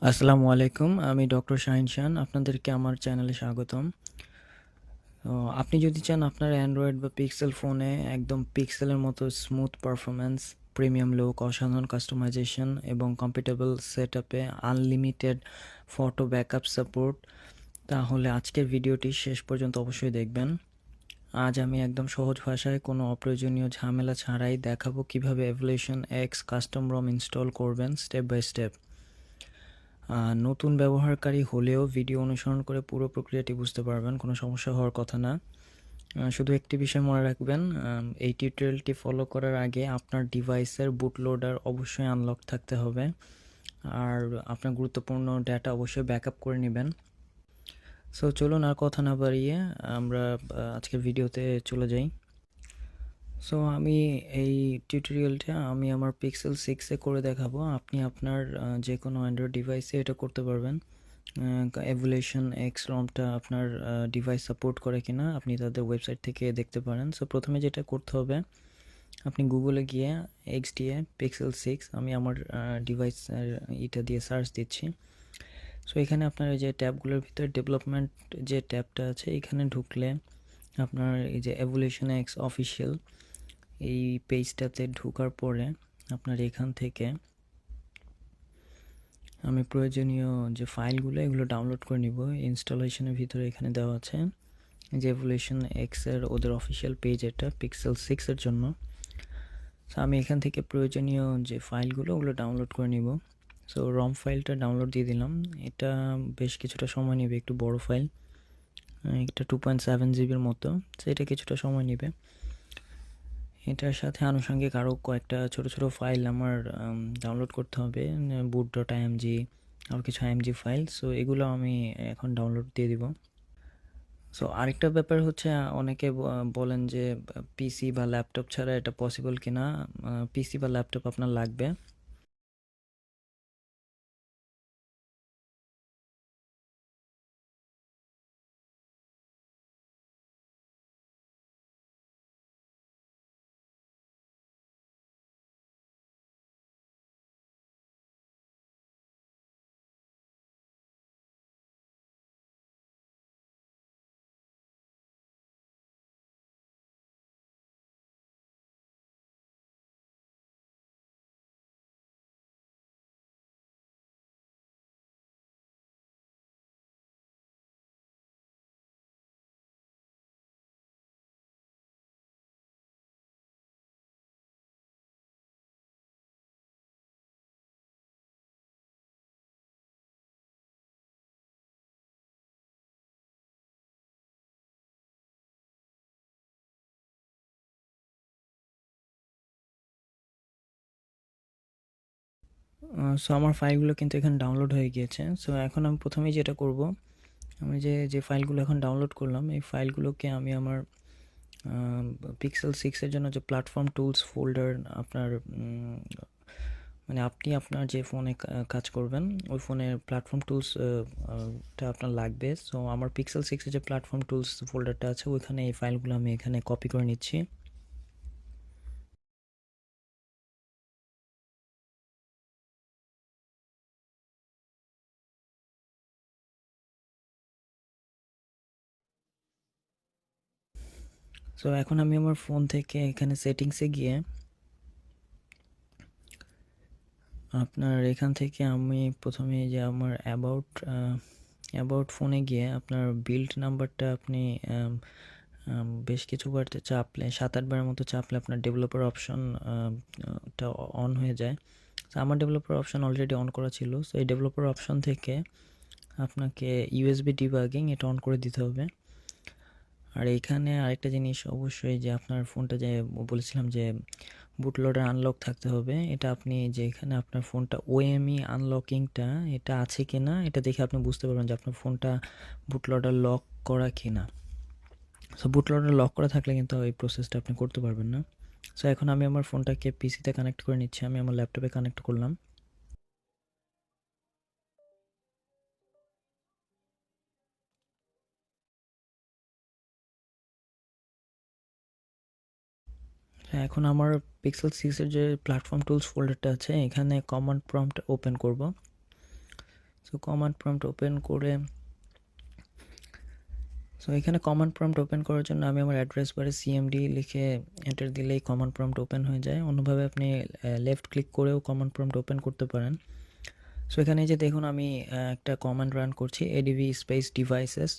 আসসালামু আলাইকুম। আমি ডক্টর শাহিন শান। আপনাদেরকে আমার চ্যানেলে স্বাগতম। তো আপনি যদি চান আপনার অ্যান্ড্রয়েড বা পিক্সেল ফোনে একদম পিক্সেলের মতো স্মুথ পারফরম্যান্স, প্রিমিয়াম লুক, অসাধারণ কাস্টমাইজেশন এবং কম্পিটেবল সেটআপে আনলিমিটেড ফটো ব্যাকআপ সাপোর্ট, তাহলে আজকের ভিডিওটি শেষ পর্যন্ত অবশ্যই দেখবেন। আজ আমি একদম সহজ ভাষায় কোনো অপ্রয়োজনীয় ঝামেলা ছাড়াই দেখাবো কিভাবে এভলিউশন এক্স কাস্টম রম ইনস্টল করবেন স্টেপ বাই স্টেপ। নতুন ব্যবহারকারী হলেও ভিডিও অনুসরণ করে পুরো প্রক্রিয়াটি বুঝতে পারবেন, কোনো সমস্যা হওয়ার কথা না। শুধু একটি বিষয় মনে রাখবেন, এই টিউটোরিয়ালটি ফলো করার আগে আপনার ডিভাইসের বুট লোডার অবশ্যই আনলক থাকতে হবে, আর আপনার গুরুত্বপূর্ণ ডেটা অবশ্যই ব্যাকআপ করে নেবেন। সো চলুন আর কথা না বাড়িয়ে আমরা আজকের ভিডিওতে চলে যাই। সো আমি এই টিউটোরিয়ালটা আমি আমার পিক্সেল 6-এ করে দেখাবো। আপনি আপনার যে কোনো অ্যান্ড্রয়েড ডিভাইসে এটা করতে পারবেন। এভুলেশন এক্স রমটা আপনার ডিভাইস সাপোর্ট করে কিনা আপনি তাদের ওয়েবসাইট থেকে দেখতে পারেন। সো প্রথমে যেটা করতে হবে, আপনি গুগলে গিয়ে XDA পিক্সেল 6, আমি আমার ডিভাইসের এটা দিয়ে সার্চ দিচ্ছি। সো এখানে আপনার এই যে ট্যাবগুলোর ভিতরে ডেভেলপমেন্ট যে ট্যাবটা আছে, এখানে ঢুকলে আপনার এই যে এভুলেশন এক্স অফিসিয়াল এই পেজটাতে ঢোকার পরে আপনার এখান থেকে আমি প্রয়োজনীয় যে ফাইলগুলো এগুলো ডাউনলোড করে নিব। ইনস্টলেশনের ভিতরে এখানে দেওয়া আছে যে এভলিউশন এক্সের ওদের অফিসিয়াল পেজ, এটা পিক্সেল 6-এর জন্য। সো আমি এখান থেকে প্রয়োজনীয় যে ফাইলগুলো ওগুলো ডাউনলোড করে নিব। সো রম ফাইলটা ডাউনলোড দিয়ে দিলাম। এটা বেশ কিছুটা সময় নেবে, একটু বড় ফাইল, এটা 2.7 জিবির মতো। সো এটা কিছুটা সময় নেবে। এটার সাথে আনুষঙ্গিক আরও কয়েকটা ছোট ছোট ফাইল আমার ডাউনলোড করতে হবে, boot.img, আর কিছু img ফাইল। সো এগুলো আমি এখন ডাউনলোড দিয়ে দিব। সো আরেকটা ব্যাপার হচ্ছে, অনেকে বলেন যে পিসি বা ল্যাপটপ ছাড়া এটা পসিবল কিনা। পিসি বা ল্যাপটপ আপনার লাগবে। সো আমার ফাইলগুলো কিন্তু এখানে ডাউনলোড হয়ে গিয়েছে। সো এখন আমি প্রথমেই যেটা করব, আমি যে যে ফাইলগুলো এখন ডাউনলোড করলাম এই ফাইলগুলোকে আমি আমার পিক্সেল 6-এর জন্য যে প্ল্যাটফর্ম টুলস ফোল্ডার আপনার মানে আপনি আপনার যে ফোনে কাজ করবেন ওই ফোনের প্ল্যাটফর্ম টুলস টা আপনার লাগবে। সো আমার পিক্সেল 6-এর যে প্ল্যাটফর্ম টুলস ফোল্ডারটা আছে ওইখানে এই ফাইলগুলো আমি এখানে কপি করে নিচ্ছি। সো এখন আমি আমার ফোন থেকে এখানে সেটিংসে গিয়ে আপনার এখান থেকে আমি প্রথমে যে আমার অ্যাবাউট ফোনে গিয়ে আপনার বিল্ড নাম্বারটা আপনি বেশ কিছুবার চাপলে, 7-8বারের মতো চাপলে আপনার ডেভেলপার অপশন টা অন হয়ে যায়। তো আমার ডেভেলপার অপশন অলরেডি অন করা ছিল। সো এই ডেভেলপার অপশন থেকে আপনাকে ইউএসবি ডিবাগিং এটা অন করে দিতে হবে। আর এইখানে আরেকটা জিনিস অবশ্যই, যে আপনার ফোনটা যে বলেছিলাম যে বুট লোডার আনলক থাকতে হবে, এটা আপনি যে এখানে আপনার ফোনটা ওএমই আনলকিংটা এটা আছে কি না এটা দেখে আপনি বুঝতে পারবেন যে আপনার ফোনটা বুট লোডার লক করা কি না। সো বুট লোডার লক করা থাকলে কিন্তু এই প্রসেসটা আপনি করতে পারবেন না। সো এখন আমি আমার ফোনটাকে পিসিতে কানেক্ট করে নিচ্ছি, আমি আমার ল্যাপটপে কানেক্ট করলাম। হ্যাঁ, এখন আমার পিক্সেল 6-এর যে প্ল্যাটফর্ম টুলস ফোল্ডারটা আছে এখানে কমান্ড প্রম্পট ওপেন করব। সো কমান্ড প্রম্পট ওপেন করে, সো এখানে কমান্ড প্রম্পট ওপেন করার জন্য আমি আমার অ্যাড্রেস বারে সিএমডি লিখে এন্টার দিলেই কমান্ড প্রম্পট ওপেন হয়ে যায়। অন্যভাবে আপনি লেফট ক্লিক করেও কমান্ড প্রম্পট ওপেন করতে পারেন। সো এখানে যে দেখুন আমি একটা কমান্ড রান করছি, এডিবি স্পেস ডিভাইসেস।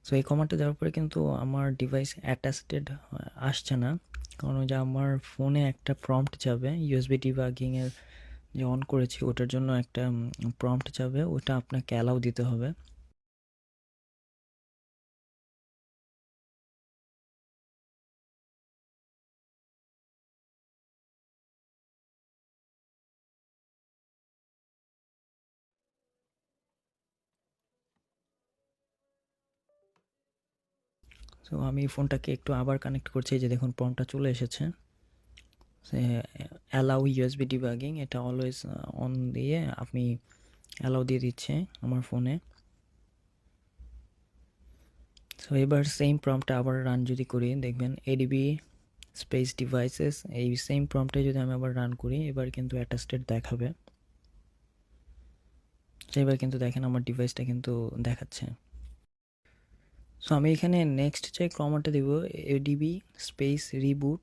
সো এই কমান্ডটা দেওয়ার পরে কিন্তু আমার ডিভাইস অ্যাটাস্টেড আসছে না, কারণ ওই যে আমার ফোনে একটা প্রম্পট যাবে ইউএসবি ডিবাগিংয়ের যে অন করেছি ওটার জন্য একটা প্রম্পট যাবে, ওটা আপনাকে অ্যালাউ দিতে হবে। সো আমি ফোনটাকে একটু আবার কানেক্ট করছি, এই যে দেখুন প্রম্পটটা চলে এসেছে, অ্যালাউ ইউএসবি ডিবাগিং, এটা অলওয়েজ অন দিয়ে আপনি অ্যালাউ দিয়ে দিচ্ছে আমার ফোনে। সো এবার সেম প্রম্পটটা আবার রান যদি করি, দেখবেন এডিবি স্পেস ডিভাইসেস, এই সেম প্রম্পটে যদি আমি আবার রান করি এবার কিন্তু অ্যাটাস্টেড দেখাবে। তো এবার কিন্তু দেখেন আমার ডিভাইসটা কিন্তু দেখাচ্ছে। সো আমি এখানে নেক্সট যে কমান্ডটা দিব, এডিবি স্পেস রিবুট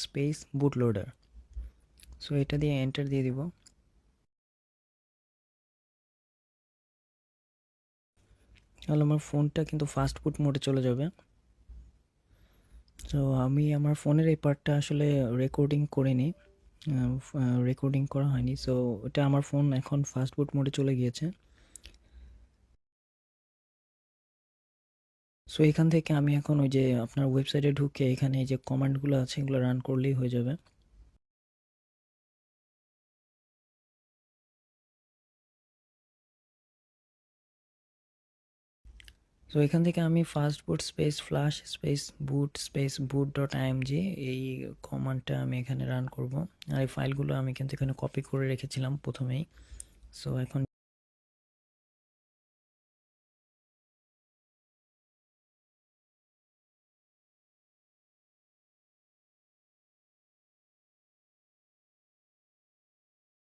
স্পেস বুট লোডার। সো এটা দিয়ে এন্টার দিয়ে দিব। তাহলে আমার ফোনটা কিন্তু ফাস্ট বুট মোডে চলে যাবে। সো আমি আমার ফোনের এই পার্টটা আসলে রেকর্ডিং করিনি, রেকর্ডিং করা হয়নি। সো এটা আমার ফোন এখন ফাস্ট বুট মোডে চলে গিয়েছে। সো এখান থেকে আমি এখন ওই যে আপনার ওয়েবসাইটে ঢুকে এখানে এই যে কমান্ডগুলো আছে এগুলো রান করলেই হয়ে যাবে। সো এখান থেকে আমি fastboot space flash space boot space boot dot IMG এই কমান্ডটা আমি এখানে রান করব। আর এই ফাইলগুলো আমি কিন্তু এখানে কপি করে রেখেছিলাম প্রথমেই। সো এখন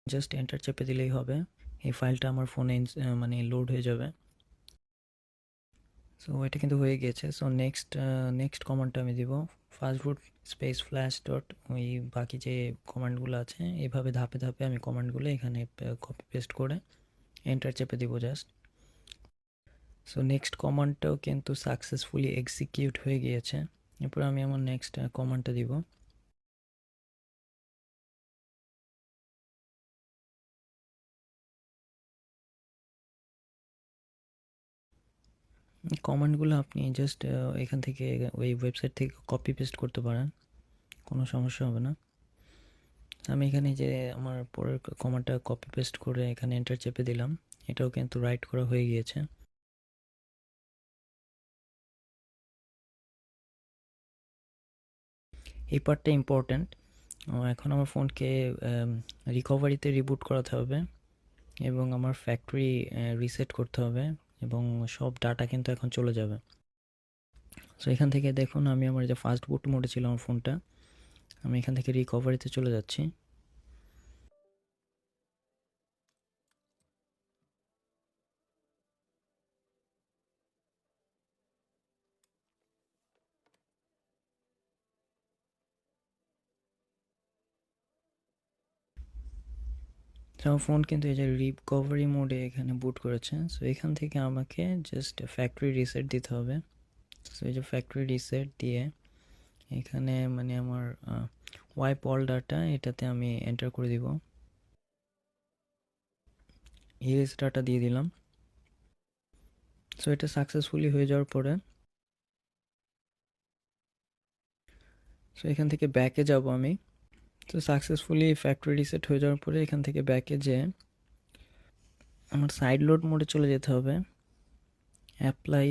জাস্ট এন্টার চেপে দিলেই হবে, এই ফাইলটা আমার ফোনে মানে লোড হয়ে যাবে। সো এটা কিন্তু হয়ে গিয়েছে। সো নেক্সট কমান্ডটা আমি দিব ফাস্ট বুট স্পেস ফ্ল্যাশ ডট, ওই বাকি যে কমান্ডগুলো আছে এইভাবে ধাপে ধাপে আমি কমান্ডগুলো এখানে কপি পেস্ট করে এন্টার চেপে দিব জাস্ট। সো নেক্সট কমান্ডটাও কিন্তু সাকসেসফুলি এক্সিকিউট হয়ে গিয়েছে। এরপর আমি আমার নেক্সট কমান্ডটা দিব। কমান্ডগুলো আপনি জাস্ট এখান থেকে ওই ওয়েবসাইট থেকে কপি পেস্ট করতে পারেন, কোনো সমস্যা হবে না। আমি এখানে যে আমার পরের কমান্ডটা কপি পেস্ট করে এখানে এন্টার চেপে দিলাম, এটাও কিন্তু রাইট করা হয়ে গিয়েছে। এই পার্টটা ইম্পর্ট্যান্ট। এখন আমার ফোনকে রিকভারিতে রিবুট করাতে হবে এবং আমার ফ্যাক্টরি রিসেট করতে হবে এবং সব ডাটা কিন্তু এখন চলে যাবে। সো এখান থেকে দেখুন আমি আমার যে ফাস্ট বুট মোডে ছিল আমার ফোনটা, আমি এখান থেকে রিকভারিতে চলে যাচ্ছি। তো আমার ফোন কিন্তু এই যে রিকভারি মোডে এখানে বুট করেছে। সো এখান থেকে আমাকে জাস্ট ফ্যাক্টরি রিসেট দিতে হবে। সো এই যে ফ্যাক্টরি রিসেট দিয়ে এখানে মানে আমার ওয়াইপ অল ডাটা এটাতে আমি এন্টার করে দিব, ইরেজ ডাটা দিয়ে দিলাম। সো এটা সাকসেসফুলি হয়ে যাওয়ার পরে সো এখান থেকে ব্যাকে যাব আমি। তো সাকসেসফুলি ফ্যাক্টরি রিসেট হয়ে যাওয়ার পরে এখান থেকে ব্যাকে যেয়ে আমার সাইড লোড মোডে চলে যেতে হবে। অ্যাপ্লাই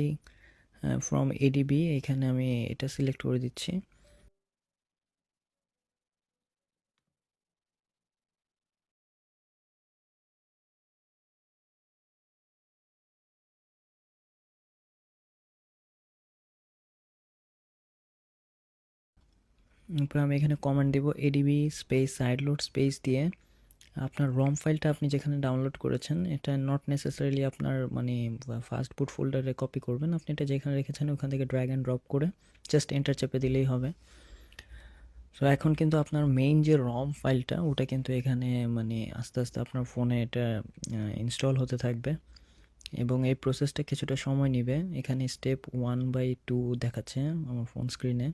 ফ্রম এডিবি, এখানে আমি এটা সিলেক্ট করে দিচ্ছি। এরপর আমি এখানে কমান্ড দিব ADB space side load space দিয়ে আপনার রম ফাইলটা আপনি যেখানে ডাউনলোড করেছেন এটা নট নেসেসারিলি আপনার মানে ফাস্ট বুট ফোল্ডারে কপি করবেন, আপনি এটা যেখানে রেখেছেন ওখান থেকে ড্র্যাগ অ্যান্ড ড্রপ করে জাস্ট এন্টার চেপে দিলেই হবে। সো এখন কিন্তু আপনার মেইন যে রম ফাইলটা ওটা কিন্তু এখানে মানে আস্তে আস্তে আপনার ফোনে এটা ইনস্টল হতে থাকবে এবং এই প্রসেসটা কিছুটা সময় নেবে। এখানে স্টেপ 1/2 দেখাচ্ছে আমার ফোন স্ক্রিনে।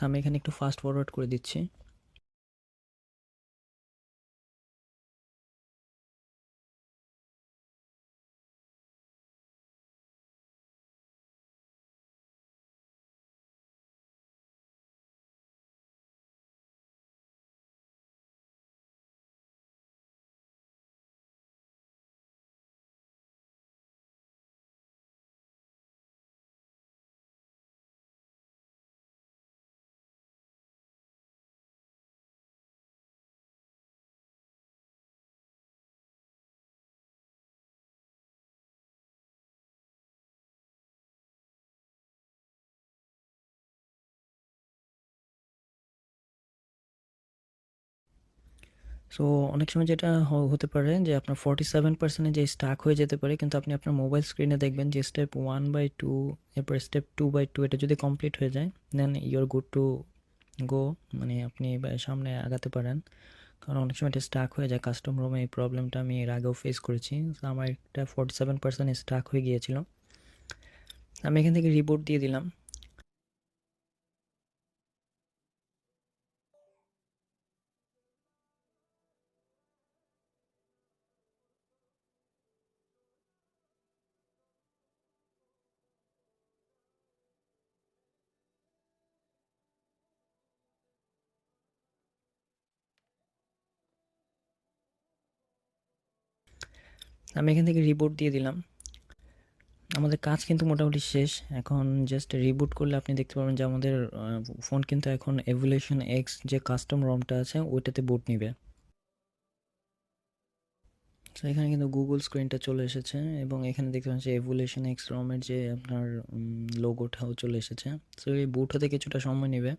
আমি এখানে একটু ফাস্ট ফরওয়ার্ড করে দিচ্ছি। সো অনেক সময় যেটা হতে পারে যে আপনার 47% যে স্টাক হয়ে যেতে পারে, কিন্তু আপনি আপনার মোবাইল স্ক্রিনে দেখবেন যে স্টেপ 1/2 এরপর স্টেপ 2/2 এটা যদি কমপ্লিট হয়ে যায় দেন ইউর গুড টু গো, মানে আপনি সামনে আগাতে পারেন। কারণ অনেক সময় এটা স্টাক হয়ে যায় কাস্টম রোমে, এই প্রবলেমটা আমি এর আগেও ফেস করেছি। তো আমার একটা 47% স্টাক হয়ে গিয়েছিল, আমি এখান থেকে রিপোর্ট দিয়ে দিলাম। আমি এখান থেকে রিপোর্ট দিয়ে দিলাম। আমাদের কাজ কিন্তু মোটামুটি শেষ। এখন জাস্ট রিবুট করলে আপনি দেখতে পাবেন যে আমাদের ফোন কিন্তু এখন এভুলেশন এক্স যে কাস্টম রমটা আছে ওইটাতে বুট নিবে। তো এখানে কিন্তু গুগল স্ক্রিনটা চলে এসেছে এবং এখানে দেখতে পাচ্ছেন এভুলেশন এক্স রমের যে আপনার লোগোটাও চলে এসেছে। সো এই বুট হতে কিছুটা সময় নেবে।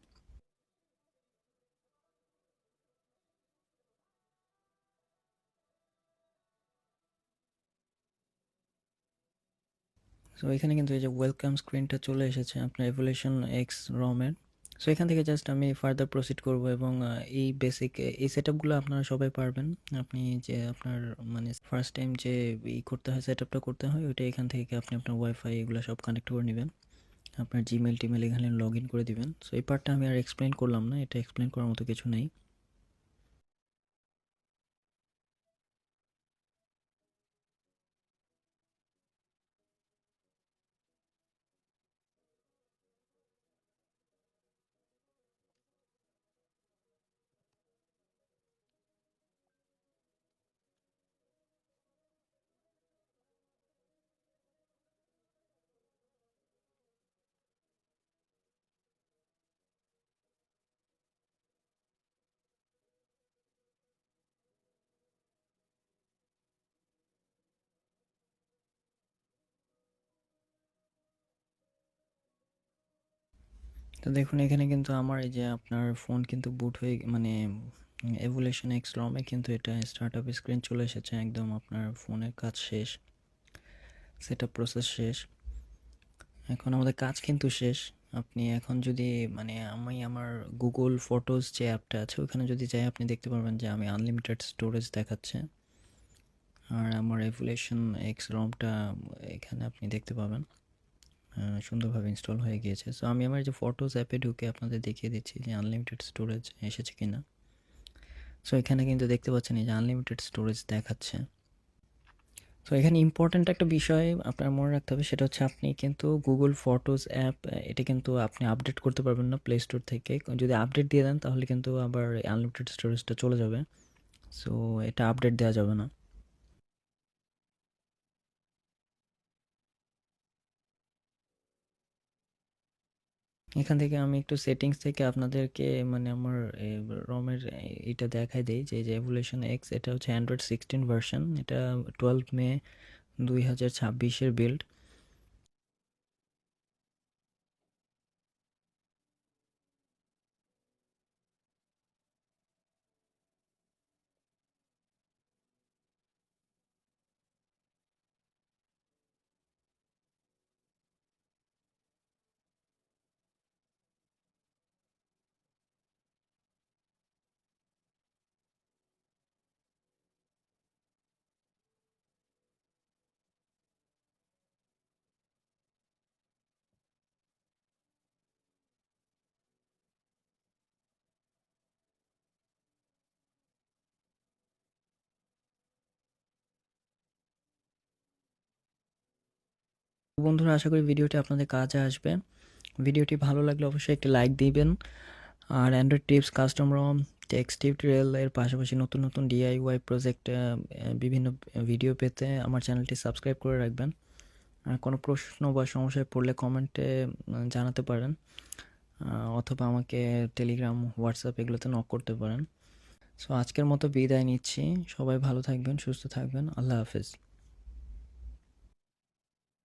সো এখানে কিন্তু এই যে ওয়েলকাম স্ক্রিনটা চলে এসেছে আপনার এভুলেশন এক্স রমের। সো এখান থেকে জাস্ট আমি ফার্দার প্রসিড করব এবং এই বেসিক এই সেটআপগুলো আপনারা সবাই পারবেন। আপনি যে আপনার মানে ফার্স্ট টাইম যে করতে হয়, সেটআপটা করতে হয়, ওইটা এখান থেকে আপনি আপনার ওয়াইফাই এগুলো সব কানেক্ট করে নেবেন, আপনার জিমেল টিমেল এখানে লগ ইন করে দিবেন। সো এই পার্টটা আমি আর এক্সপ্লেন করলাম না, এটা এক্সপ্লেন করার মতো কিছু নেই। তো দেখুন এখানে কিন্তু আমার এই যে আপনার ফোন কিন্তু বুট হয়ে মানে এভুলেশন এক্স রমে কিন্তু এটা স্টার্ট আপ স্ক্রিন চলে এসেছে, একদম আপনার ফোনের কাজ শেষ, সেটআপ প্রসেস শেষ। এখন আমাদের কাজ কিন্তু শেষ। আপনি এখন যদি মানে আমি আমার গুগল ফটোজ যে অ্যাপটা আছে ওখানে যদি যাই আপনি দেখতে পারবেন যে আমি আনলিমিটেড স্টোরেজ দেখাচ্ছে, আর আমার এভুলেশন এক্স রমটা এখানে আপনি দেখতে পাবেন সুন্দরভাবে ইনস্টল হয়ে গিয়েছে। সো আমি আমার যে ফটোজ অ্যাপে ঢুকে আপনাদের দেখিয়ে দিচ্ছি যে আনলিমিটেড স্টোরেজ এসেছে কিনা। সো এখানে কিন্তু দেখতে পাচ্ছেন এই যে আনলিমিটেড স্টোরেজ দেখাচ্ছে। সো এখানে ইম্পর্ট্যান্ট একটা বিষয় আপনার মনে রাখতে হবে, সেটা হচ্ছে আপনি কিন্তু গুগল ফটোজ অ্যাপ এটা কিন্তু আপনি আপডেট করতে পারবেন না প্লে স্টোর থেকে। যদি আপডেট দিয়ে দেন তাহলে কিন্তু আবার আনলিমিটেড স্টোরেজটা চলে যাবে। সো এটা আপডেট দেওয়া যাবে না। এখান থেকে আমি একটু সেটিংস থেকে আপনাদেরকে মানে আমার রমের এটা দেখাই দেই যে যে এভুলেশন এক্স এটা হচ্ছে অ্যান্ড্রয়েড 16 ভার্সন, এটা 12 মে 2026-এর বিল্ড। বন্ধুরা, আশা করি ভিডিওটি আপনাদের কাজে আসবে। ভিডিওটি ভালো লাগলে অবশ্যই একটি লাইক দিবেন। আর অ্যান্ড্রয়েড টিপস, কাস্টম রম, টেক্সট টিউটোরিয়াল এর পাশাপাশি নতুন নতুন ডিআইওয়াই প্রজেক্ট বিভিন্ন ভিডিও পেতে আমার চ্যানেলটি সাবস্ক্রাইব করে রাখবেন। আর কোনো প্রশ্ন বা সমস্যায় পড়লে কমেন্টে জানাতে পারেন, অথবা আমাকে টেলিগ্রাম, হোয়াটসঅ্যাপ এগুলোতে নক করতে পারেন। সো আজকের মতো বিদায় নিচ্ছি। সবাই ভালো থাকবেন, সুস্থ থাকবেন। আল্লাহ হাফেজ।